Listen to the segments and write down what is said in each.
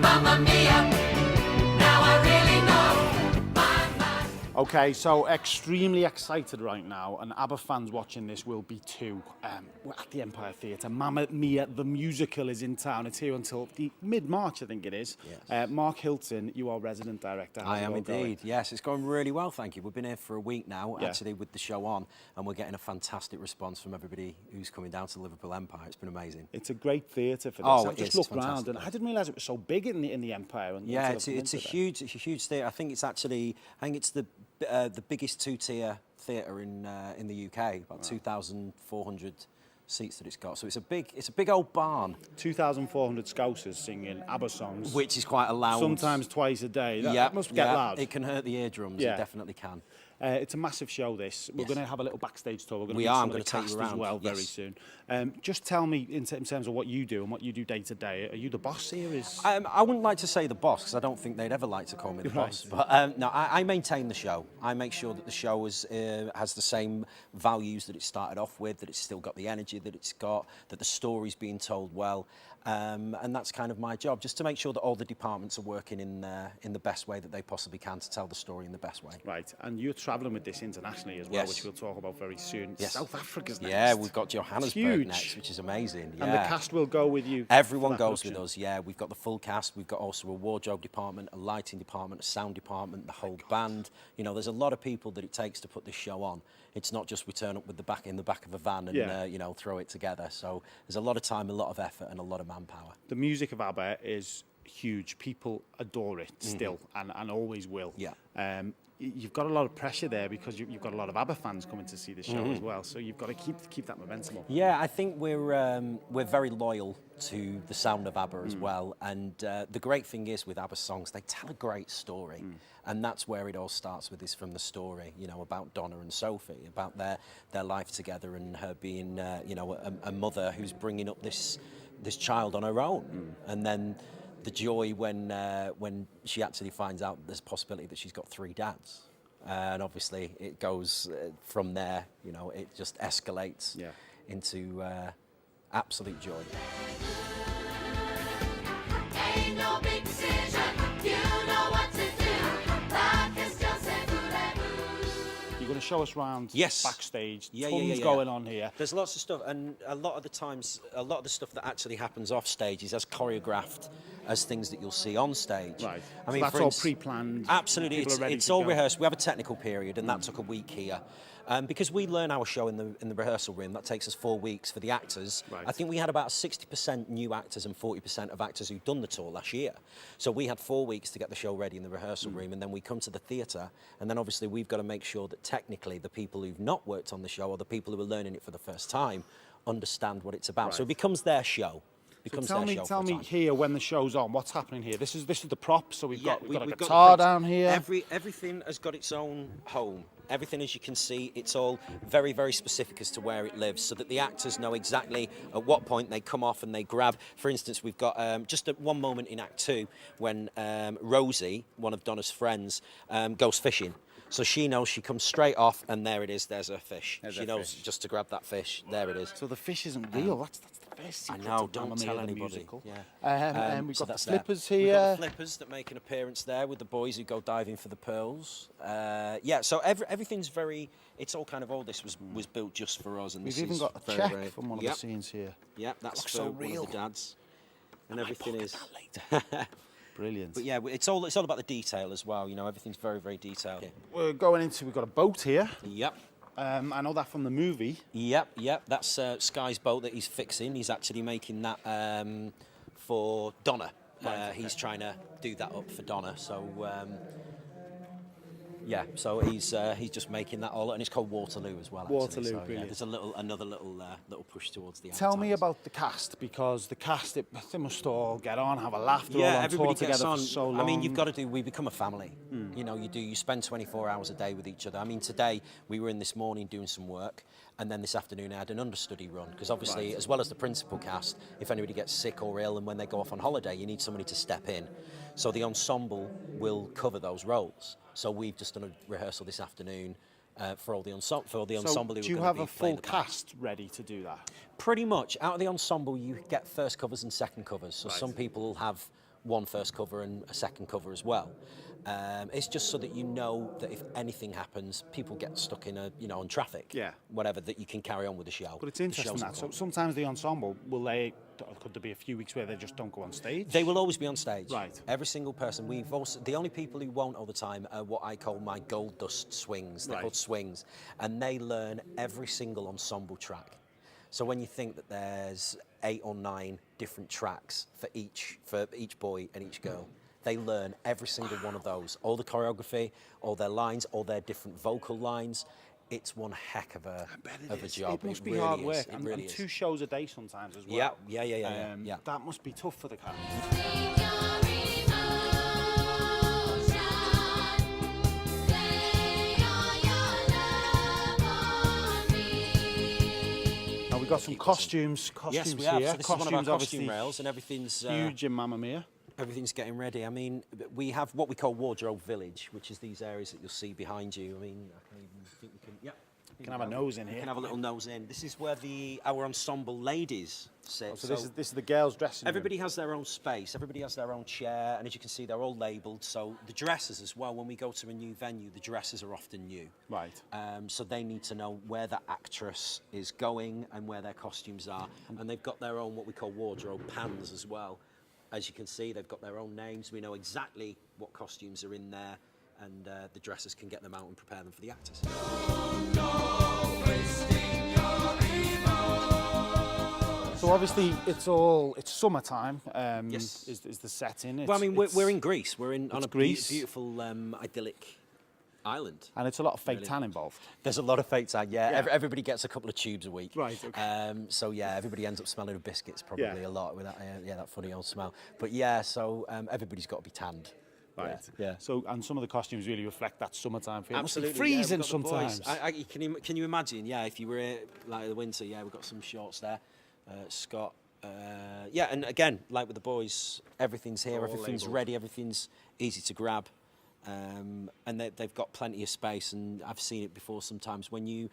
Mamma mia, now I really know my. Okay, so extremely excited right now, and Abba fans watching this will be too. We're at the Empire Theatre. Mamma Mia, the musical, is in town. It's here until the mid-March, I think it is. Yes. Mark Hilton, you are resident director. How's I it am all indeed, going? yes. It's going really well, thank you. We've been here for a week now, Yeah. actually, with the show on, and we're getting a fantastic response from everybody who's coming down to the Liverpool Empire. It's been amazing. It's a great theatre for this. Oh, I've it just is. looked It's around, fantastic. and I didn't realise it was so big in the Empire. Yeah, until it's a huge theatre. I think it's the biggest two-tier theatre in the UK. About 2,400 seats that it's got. So it's a big old barn, 2,400 Scousers singing Abba songs. which is quite a loud. Sometimes twice a day. That must get loud. It can hurt the eardrums. Yeah. It definitely can. It's a massive show, this. We're Yes. going to have a little backstage tour. We're going to We meet are. some I'm of the gonna take cast you as around. well very Yes. soon. Just tell me, in terms of what you do and what you do day to day, are you the boss here? I wouldn't like to say the boss, because I don't think they'd ever like to call me the Right. boss. But no, I maintain the show. I make sure that the show has the same values that it started off with, that it's still got the energy that it's got, that the story's being told well. And that's kind of my job, just to make sure that all the departments are working in the best way that they possibly can to tell the story in the best way. Right, and you're travelling with this internationally as well, Yes. which we'll talk about very soon. Yes. South Africa's next. Yeah, we've got Johannesburg huge. next, which is amazing. Yeah. And the cast will go with you. Everyone for that goes with production. us, yeah. We've got the full cast. We've got also a wardrobe department, a lighting department, a sound department, the whole band. You know, there's a lot of people that it takes to put this show on. It's not just we turn up with in the back of a van and throw it together. So there's a lot of time, a lot of effort, and a lot of manpower. The music of Abba is huge. People adore it still, and always will. Yeah. You've got a lot of pressure there because you've got a lot of Abba fans coming to see the show as well. So you've got to keep that momentum up. Yeah, I think we're very loyal to the sound of ABBA as well. And the great thing is with ABBA songs, they tell a great story. And that's where it all starts with, is from the story, you know, about Donna and Sophie, about their life together, and her being, a mother who's bringing up this child on her own. And then the joy when she actually finds out there's a possibility that she's got 3 dads. And obviously it goes from there, you know, it just escalates into absolute joy. Ain't no big decision, you know what to do. Life is just a voulez-vous. You're going to show us around Yes. backstage. Yeah, Tons going on here. There's lots of stuff, and a lot of the times, a lot of the stuff that actually happens off stage is as choreographed as things that you'll see on stage. Right. I So that's all pre-planned. Absolutely, People are ready it's to all go. rehearsed. We have a technical period, and that took a week here. Because we learn our show in the rehearsal room, that takes us 4 weeks for the actors. Right. I think we had about 60% new actors and 40% of actors who'd done the tour last year. So we had 4 weeks to get the show ready in the rehearsal room, and then we come to the theatre, and then obviously we've got to make sure that technically the people who've not worked on the show, or the people who are learning it for the first time, understand what it's about. Right. So it becomes their show. So tell me here, when the show's on, what's happening here? This is the prop. So we've got a we've guitar the props. down here. Everything has got its own home. Everything, as you can see, it's all very, very specific as to where it lives, so that the actors know exactly at what point they come off and they grab. For instance, we've got just at one moment in Act 2 when Rosie, one of Donna's friends, goes fishing. So she knows, she comes straight off, and there it is. There's her fish. She knows just to grab that fish. There it is. So the fish isn't real. That's the best I secret know, of don't Mamma tell Mia, the anybody. musical. Yeah. We've So got the that's there. flippers We've here. got the flippers that make an appearance there with the boys who go diving for the pearls. So everything's very. It's all kind of all this was built just for us, and We've this even is got a very, check very, from one of the scenes here. Yep, that's Looks for so one real. of the dads, and I might everything pocket is. that later. Brilliant. But yeah, it's all about the detail as well. You know, everything's very, very detailed. We're going into. We've got a boat here. Yep. I know that from the movie. Yep. That's Sky's boat that he's fixing. He's actually making that for Donna. He's trying to do that up for Donna. So so he's just making that all, and it's called Waterloo as well. Actually. Waterloo, so, brilliant. There's another little push towards the. Tell me advertising. about the cast, because the cast, they must all get on, have a laugh. They're all on everybody tour gets together on. for so long. I mean, you've got to do. We become a family. You know, you spend 24 hours a day with each other. I mean, today we were in this morning doing some work, and then this afternoon I had an understudy run, because obviously, as well as the principal cast, if anybody gets sick or ill, and when they go off on holiday, you need somebody to step in. So the ensemble will cover those roles. So we've just done a rehearsal this afternoon for the ensemble. So Who do you are have gonna a be playing full the part. cast ready to do that? Pretty much. Out of the ensemble, you get first covers and second covers. So some people have one first cover and a second cover as well. It's just so that you know that if anything happens, people get stuck in on traffic, whatever, that you can carry on with the show. But it's interesting that. So sometimes the ensemble, could there be a few weeks where they just don't go on stage? They will always be on stage. Right. Every single person. The only people who won't all the time are what I call my gold dust swings. They're called swings. And they learn every single ensemble track. So when you think that there's 8 or 9 different tracks for each boy and each girl, they learn every single one of those. All the choreography, all their lines, all their different vocal lines. It's one heck of a job. It must be really hard is. work. It And, really and is. 2 shows a day sometimes as well. Yeah. That must be tough for the cast. Sing your emotion, lay all your love on me. Now we've got some costumes Yes, we have. here. So this is one of our Costumes costume obviously rails, and everything's huge in Mamma Mia. everything's getting ready. I mean, we have what we call Wardrobe Village, which is these areas that you'll see behind you. I mean, I can even think we can. Yeah. You can have a nose in You here. can have a little nose in. This is where our ensemble ladies sit. So this is the girls' dressing room. Everybody has their own space. Everybody has their own chair, and as you can see, they're all labelled. So the dresses as well. When we go to a new venue, the dresses are often new. Right. So they need to know where the actress is going and where their costumes are, and they've got their own what we call wardrobe pans as well. As you can see, they've got their own names. We know exactly what costumes are in there, and the dressers can get them out and prepare them for the actors. So obviously it's summertime. Yes. Is the setting? Well, I mean, we're in Greece. We're on a Greece. beautiful, idyllic island. And it's a lot of fake Really. tan involved. There's a lot of fake tan, yeah. Yeah. Everybody gets a couple of tubes a week. Right, okay. So yeah, everybody ends up smelling of biscuits probably Yeah. a lot with that, that funny old smell. But yeah, so everybody's got to be tanned. Right. Yeah. So and some of the costumes really reflect that summertime feel. Absolutely. It must be freezing we've got the boys. sometimes. Can you imagine? Yeah, if you were here, like the winter, yeah, we've got some shorts there. Scott. Yeah, and again, like with the boys, everything's here, All everything's labelled. ready, everything's easy to grab. And they've got plenty of space, and I've seen it before sometimes when you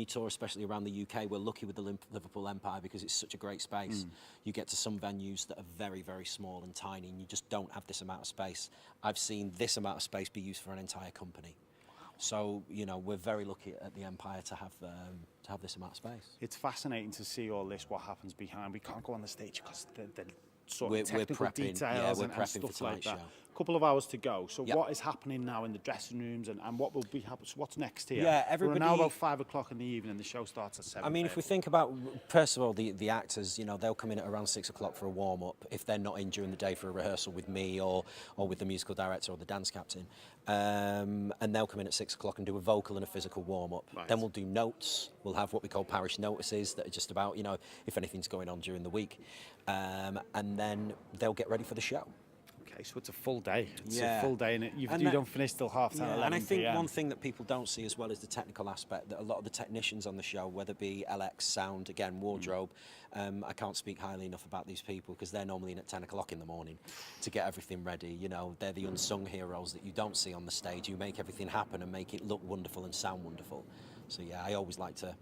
tour, especially around the UK, we're lucky with the Liverpool Empire because it's such a great space. You get to some venues that are very, very small and tiny, and you just don't have this amount of space. I've seen this amount of space be used for an entire company. So, we're very lucky at the Empire to have this amount of space. It's fascinating to see all this, what happens behind. We can't go on the stage because the sort We're of technical prepping, details we're and prepping stuff for like tonight's that. show. A couple of hours to go. So Yep. what is happening now in the dressing rooms and what will be happening? So what's next here? Yeah, We're everybody- now about 5 o'clock in the evening. The show starts at 7. I mean, if we think about, first of all, the actors, they'll come in at around 6 o'clock for a warm-up if they're not in during the day for a rehearsal with me or with the musical director or the dance captain. And they'll come in at 6 o'clock and do a vocal and a physical warm-up. Right. Then we'll do notes. We'll have what we call parish notices that are just about, if anything's going on during the week. And then they'll get ready for the show. Okay, so it's a full day. It's Yeah. a full day, and you And don't finish till half 10, 11 and I think PM. one thing that people don't see as well is the technical aspect, that a lot of the technicians on the show, whether it be LX, sound, again, wardrobe, I can't speak highly enough about these people because they're normally in at 10 o'clock in the morning to get everything ready. They're the unsung heroes that you don't see on the stage, who make everything happen and make it look wonderful and sound wonderful. So yeah, I always like to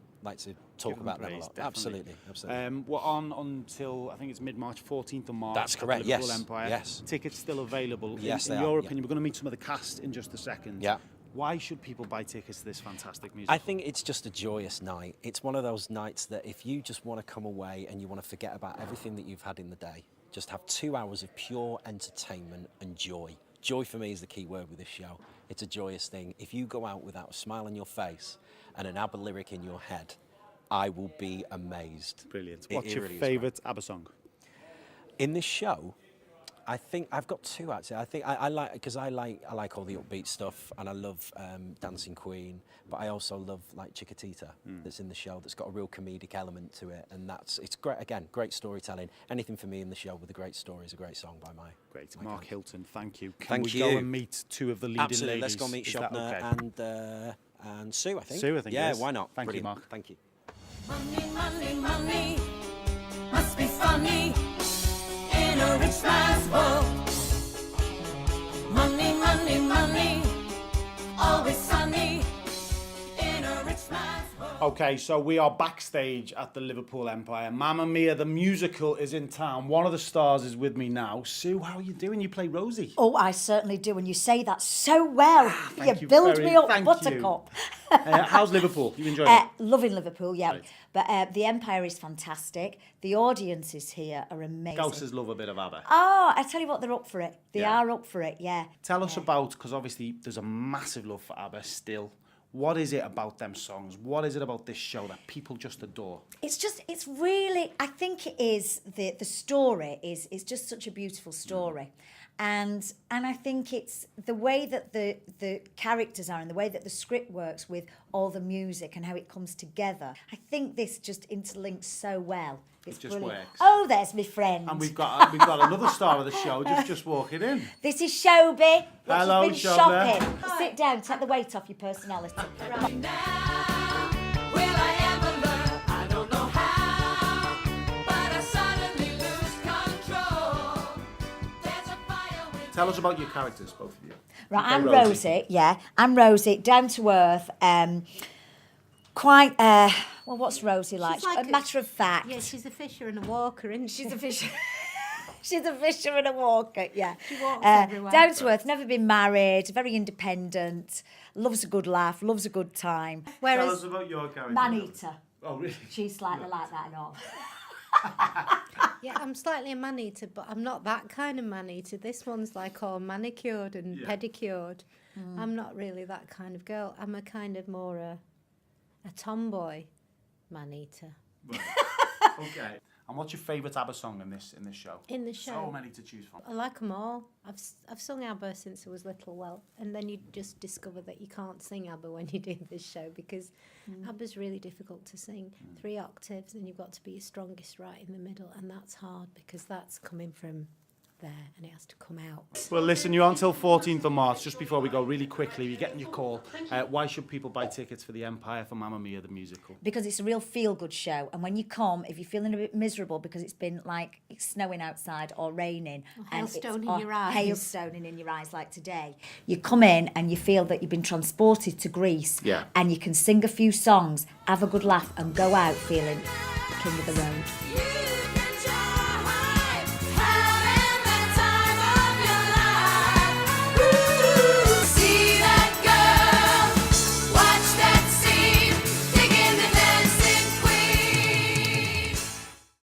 talk Give about them a praise, lot. definitely. Absolutely. We're on until I think it's mid-March, 14th of March. That's at the correct, Liverpool yes, Empire. yes. Tickets still available. Yes, in they your are, yeah. opinion, we're going to meet some of the cast in just a second. Yeah. Why should people buy tickets to this fantastic musical? I think it's just a joyous night. It's one of those nights that if you just want to come away and you want to forget about everything that you've had in the day, just have 2 hours of pure entertainment and joy. Joy for me is the key word with this show. It's a joyous thing. If you go out without a smile on your face and an ABBA lyric in your head, I will be amazed. Brilliant. It What's your really is great. favourite ABBA song? In this show, I think I've got 2 actually. I think I like, because I like all the upbeat stuff, and I love Dancing Queen, but I also love like Chiquitita that's in the show, that's got a real comedic element to it, and it's great. Again, great storytelling. Anything for me in the show with a great story is a great song by my. Great. my Mark guys. Hilton, thank you. Can Thank we you. go and meet 2 of the leading Absolutely. ladies? Let's go meet Is that Shobna okay? and Sue. I think. Sue, I think it Yeah, is. why not? Thank you, Brilliant. Mark. Thank you. Money, money, money must be funny in a rich man's world. Money, money, money, always sunny in a rich man's world. Okay, so we are backstage at the Liverpool Empire. Mamma Mia, the musical, is in town. One of the stars is with me now. Sue, how are you doing? You play Rosie. Oh, I certainly do, and you say that so well. Thank you build very- me up, thank Buttercup. How's Liverpool? You enjoying it? Loving Liverpool, yeah. Right. But the Empire is fantastic. The audiences here are amazing. Scousers love a bit of ABBA. Oh, I tell you what, they're up for it. They Yeah. are up for it, yeah. Tell us about, because obviously there's a massive love for ABBA still. What is it about them songs? What is it about this show that people just adore? It's really, I think it is, the story is just such a beautiful story. And I think it's the way that the characters are and the way that the script works with all the music and how it comes together. I think this just interlinks so well. It's It just brilliant. works. Oh, there's my friend. And we've got another star of the show just walking in. This is Shobi. Hello, She's been Shobna. shopping. Sit down, take the weight off your personality. Now, will I ever learn? I don't know how, but I suddenly lose control. There's a fire within. Tell us about your characters, both of you. Right, Okay, I'm Rosie. Yeah, I'm Rosie, down to earth. Quite. Well, what's Rosie like? like A matter of fact. Yeah, she's a fisher and a walker, isn't she? She's a fisher. She's a fisher and a walker, yeah. She walks everywhere. Down to earth, never been married, very independent, loves a good laugh, loves a good time. Tell us Whereas about your character. man-eater, Oh, really? she's slightly like that and all. Yeah, I'm slightly a man-eater, but I'm not that kind of man-eater. This one's like all manicured and Yeah. pedicured. I'm not really that kind of girl. I'm a kind of more a tomboy man-eater. Right. Okay. And what's your favourite ABBA song in this show? In the So show? many to choose from. I like them all. I've sung ABBA since I was little, well, and then you just discover that you can't sing ABBA when you do this show because ABBA's really difficult to sing. 3 octaves, and you've got to be your strongest right in the middle, and that's hard because that's coming from there and it has to come out. Well, listen, you're on till 14th of March. Just before we go, really quickly, you're getting your call. Why should people buy tickets for the Empire for Mamma Mia, the musical? Because it's a real feel-good show, and when you come, if you're feeling a bit miserable because it's been like it's snowing outside or raining, and hailstone in or your eyes. hailstoning in your eyes like today, you come in and you feel that you've been transported to Greece, Yeah. and you can sing a few songs, have a good laugh, and go out feeling king of the road. You